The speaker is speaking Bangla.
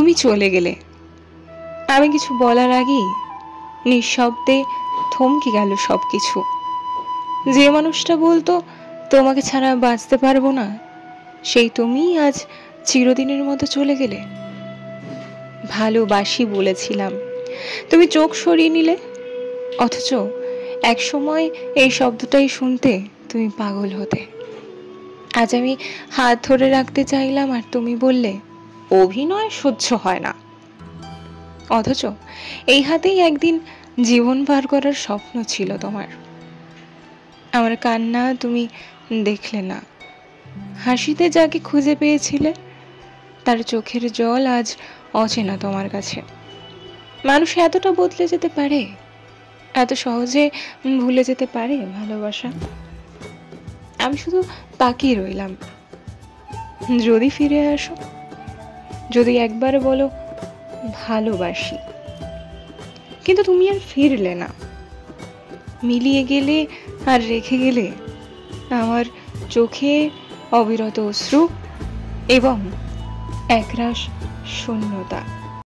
তুমি চলে গেলে। আমি কিছু বলার আগেই নিঃশব্দে থমকে গেল সবকিছু। যে মানুষটা বলতো তোমাকে ছাড়া বাঁচতে পারবো না, সেই তুমিই আজ চিরদিনের মতো চলে গেলে। ভালোবাসি বলেছিলাম, তুমি চোখ সরিয়ে নিলে। অথচ এক সময় এই শব্দটাই শুনতে তুমি পাগল হতে। আজ আমি হাত ধরে রাখতে চাইলাম আর তুমি বললে অভিনয় সহ্য হয় না। অথচ এই হাতেই একদিন জীবন পার করার স্বপ্ন ছিল তোমার। আমার কান্না তুমি দেখলে না। হাসিতে যাকে খুঁজে পেয়েছিলে তার চোখের জল আজ অচেনা তোমার কাছে। মানুষ এতটা বদলে যেতে পারে, এত সহজে ভুলে যেতে পারে ভালোবাসা। আমি শুধু তাকিয়ে রইলাম। যদি ফিরে আসো, যদি একবার বলো ভালোবাসি। কিন্তু তুমি আর ফিরলে না। মিলিয়ে গেলে আর রেখে গেলে আমার চোখে অবিরত অশ্রু এবং একরাশ শূন্যতা।